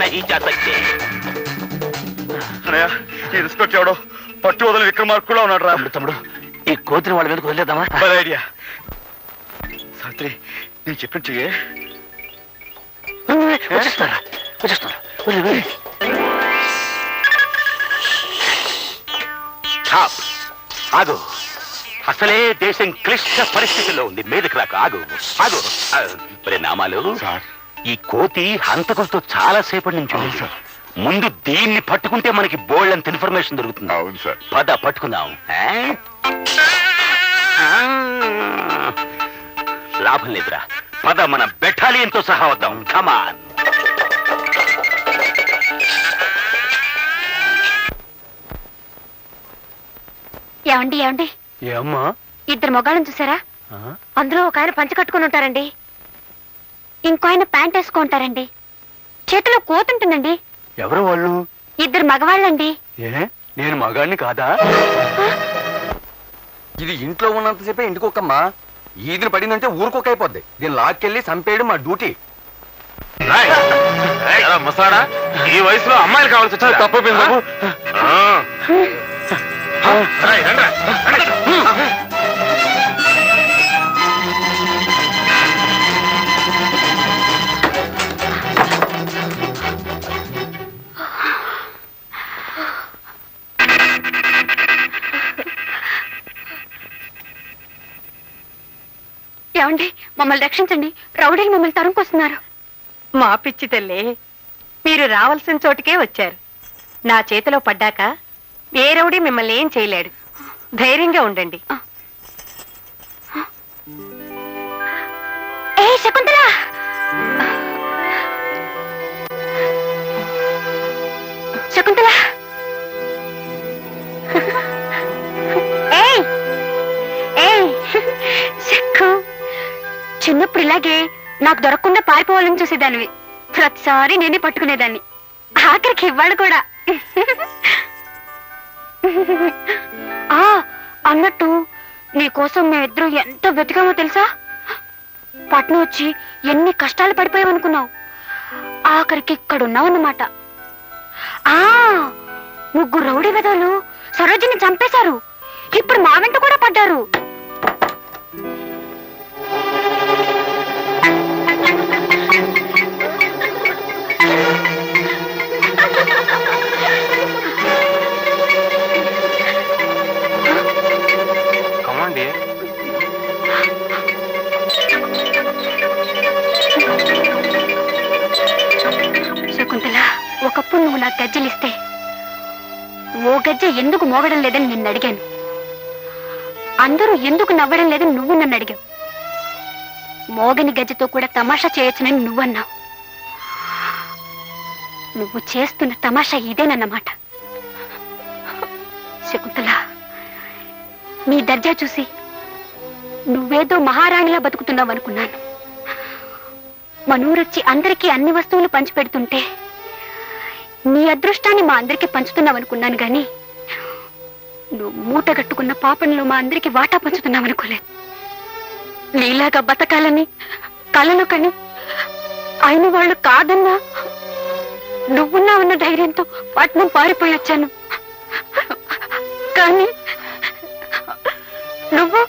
नहीं जा सकते। అన్నయ్య ఈ ఇన్స్పెక్టర్ ఎవడో పట్టు వదల విక్రమార్కులా ఉన్నాడు రా. తమ్ముడు ఈ కోతిని వాళ్ళ మీదకి వదిలేద్దామా? ఐడియా. సావిత్రి నేను చెప్పినట్టు చెయ్యే. వచ్చేస్తారా? ఆగు. అసలే దేశం క్లిష్ట పరిస్థితుల్లో ఉంది. మీదకి రాక ఆగు ఆగు. నామాలు, ఈ కోతి హంతకులతో చాలా సేపటి నుంచి ఉంది సార్. ముందు దీన్ని పట్టుకుంటే మనకి బోల్డ్ అంత ఇన్ఫర్మేషన్ దొరుకుతుంది. అవును సార్. పద పట్టుకుందాం. లాభం లేదురా, పద మన బెటాలియన్తో సహా వద్దాం. కమాన్. ఏమండి ఏమండి, ఏమ్మా? ఇద్దరు మొగాళ్ళని చూసారా? అందులో ఒక ఆయన పంచ కట్టుకుని ఉంటారండి, ఇంకో ఆయన ప్యాంట్ వేసుకుంటారండి, చేతిలో కోతుంటుందండి. ఎవరు వాళ్ళు? ఇద్దరు మగవాళ్ళండి. నేను మగాడిని కాదా? ఇది ఇంట్లో ఉన్నంతసేపే ఇంటికొక్కమ్మా. ఈదిని పడిందంటే ఊరుకోక అయిపోద్ది. దీన్ని లాక్కెళ్ళి చంపేయడం మా డ్యూటీ. ముసాడా, ఈ వయసులో అమ్మాయిలు కావాల్సి వచ్చా? తప్పపోయింది బాబు. ఏమండి, మమ్మల్ని రక్షించండి, రౌడీలు మమ్మల్ని తరుముకొస్తున్నారు. మా పిచ్చి తల్లి, మీరు రావాల్సిన చోటుకే వచ్చారు. నా చేతిలో పడ్డాక ఏ రౌడీ మిమ్మల్ని ఏం చేయలేడు. ధైర్యంగా ఉండండి. ఏ శకుంతల, శకుంతల, చిన్నప్పుడు ఇలాగే నాకు దొరకకుండా పారిపోవాలని చూసేదానివి. ప్రతిసారి నేనే పట్టుకునేదాన్ని, ఆఖరికి ఇవాళ కూడా. అన్నట్టు నీకోసం మేమిద్దరం ఎంత వెతికామో తెలుసా? పట్నం వచ్చి ఎన్ని కష్టాలు పడిపోయావనుకున్నావు, ఆఖరికి ఇక్కడున్నావన్నమాట. ముగ్గురు రౌడీ వెధవలు సరోజిని చంపేశారు. ఇప్పుడు మా వెంట కూడా పడ్డారు. శకుంతల, ఒకప్పుడు నువ్వు నాకు గజ్జలిస్తే ఓ గజ్జ ఎందుకు మోగడం లేదని నిన్ను అడిగాను. అందరూ ఎందుకు నవ్వడం లేదని నువ్వు నన్ను అడిగావు. మోగని గజ్జతో కూడా తమాషా చేయొచ్చునని నువ్వన్నావు. నువ్వు చేస్తున్న తమాషా ఇదేనన్నమాట. శకుంతల, నీ దర్జా చూసి నువ్వేదో మహారాణిలా బతుకుతున్నావు అనుకున్నాను. మనూరొచ్చి అందరికీ అన్ని వస్తువులు పంచిపెడుతుంటే నీ అదృష్టాన్ని మా అందరికీ పంచుతున్నావు అనుకున్నాను గాని, నువ్వు మూట కట్టుకున్న పాపంలో మా అందరికీ వాటా పంచుతున్నావు అనుకోలేదు. నీలాగా బతకాలని కలను కని అయిన వాళ్ళు కాదన్నా నువ్వున్నావన్న ధైర్యంతో పట్నం పారిపోయొచ్చాను. కానీ నువ్వు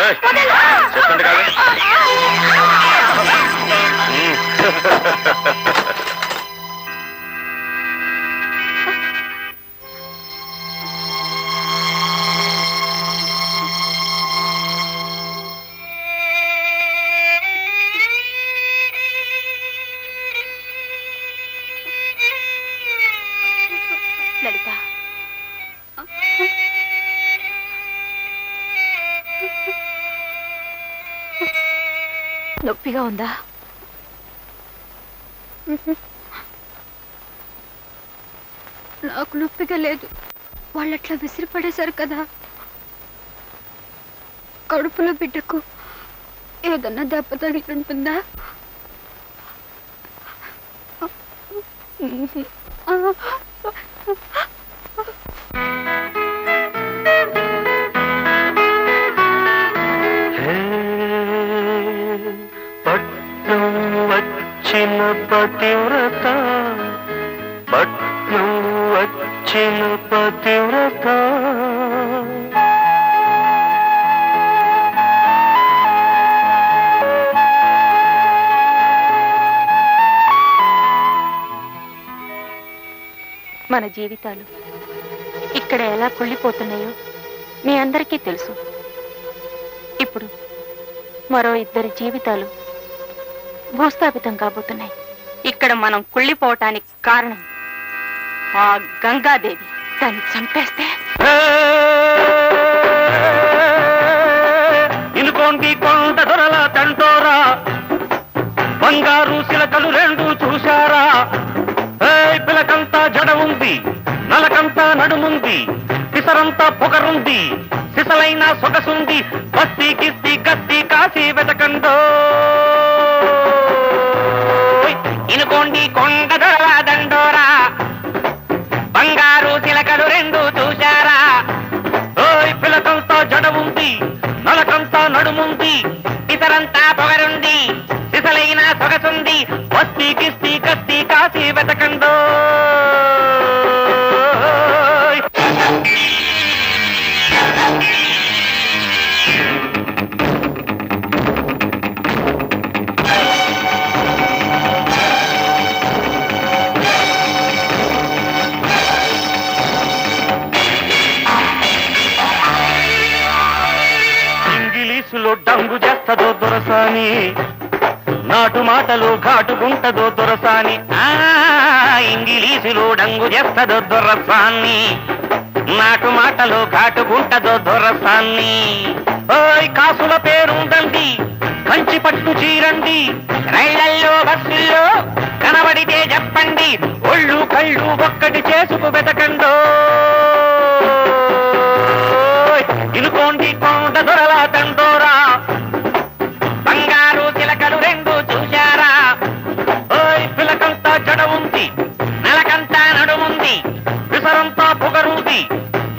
చెప్పండి కాదు. లలిత, నొప్పిగా ఉందా? నాకు నొప్పిగా లేదు. వాళ్ళట్లా విసిరిపడేశారు కదా. కడుపులో బిడ్డకు ఏదన్నా దెబ్బ తగిలింటుందా? పట్నం వచ్చిన పతివ్రత, పట్నం వచ్చిన పతివ్రత. మన జీవితాలు ఇక్కడ ఎలా కుళ్ళిపోతున్నాయో మీ అందరికీ తెలుసు. ఇప్పుడు మరో 2 జీవితాలు భూస్థాపితం కాబోతున్నాయి. ఇక్కడ మనం కుళ్ళిపోవటానికి కారణం ఆ గంగాదేవి. దాన్ని చంపేస్తే ఇనుకోండి కొండ దొరల తంటోరా, బంగారు శిలకలు 2 చూశారా? పిలకంతా జడ ఉంది, నలకంతా నడుముంది, పిసరంతా పొగరుంది, సిసలైన సొగసుంది. బస్తీ కిస్తీ కస్తీ కాసి వెతకండో. ఇనుకోండి కొండ దొరల దండోరా, బంగారు శిలకలు 2 చూశారా? పిలకంతా జడ ఉంది, నలకంతా నడుముంది, పిసరంతా పొగరుంది, సిసలైన సొగసుంది. బస్తీ కిస్తీ కస్తీ కాసి వెతకండో. ఇంగిలీసులో డంగు చేస్తదో దొరసాని, నాటు మాటలు ఘాటుకుంటదో దొరసాని. ఇంగిలీసులో డంగు చేస్తదో దొరసాన్ని, నాటు మాటలు ఘాటుకుంటదో దొరసాన్ని. కాసుల పేరుందండి, కంచి పట్టు చీరండి, రైళ్లల్లో బస్సుల్లో కనబడితే చెప్పండి. ఒళ్ళు కళ్ళు ఒక్కటి చేసుకు వెతకండో. ఇనుకోండి కొండ దొరల తండోరా, బంగారు చిలకలు 2 చూశారా? పిలకంతా జడ ఉంది, నెలకంతా నడుముంది, విసరంతా పొగరుంది,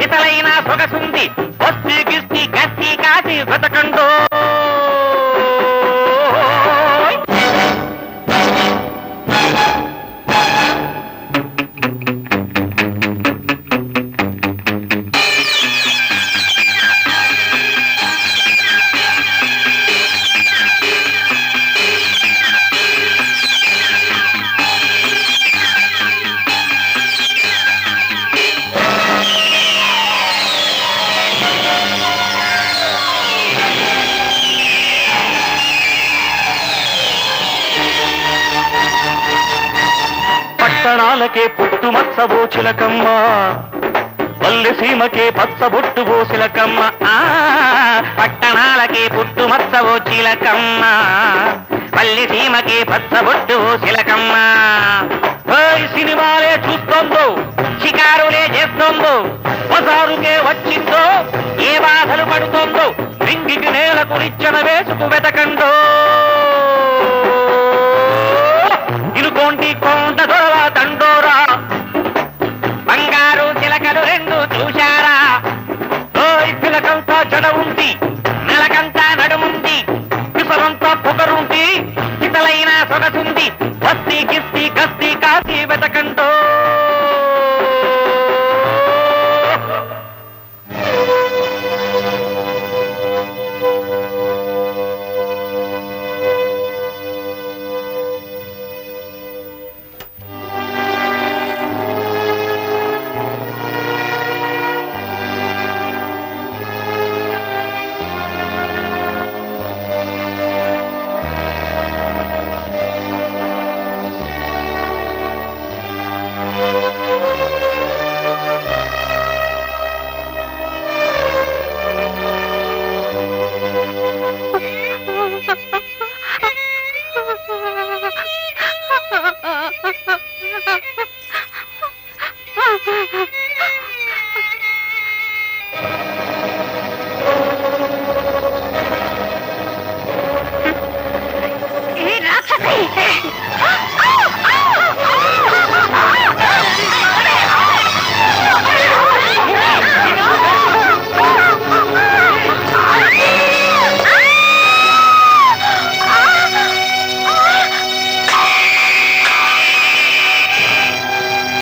ఇతలైన సొగసుంది. బస్తీ గిస్తీ కస్తీ కాసి వెతకండో. పట్టణాలకే పుట్టుమచ్చవో చిలకమ్మ, పల్లె సీమకే పచ్చబొట్టువో చిలకమ్మ. పట్టణాలకే పుట్టుమచ్చవో చిలకమ్మ, పల్లె సీమకే పచ్చబొట్టువో చిలకమ్మ. సినిమాలే చూస్తోందో, షికారులే చేస్తోందో, బజారుకే వచ్చిందో, ఏ బాధలు పడుతోందో. రింగికి నేలకు నిచ్చెన వేసుకు వెతకండో. ఇనుకోండి కొండ దొరల దండోరా, బంగారు చిలకలు 2 చూశారా? పిలకంతా జడ ఉంది, నెలకంతా నడుముంది, పిసరంతా పొగరుంది, ఇతలైన సొగసుంది. బస్తీ కిస్తీ కస్తీ కాసి వెతకండో. Ha ha ha!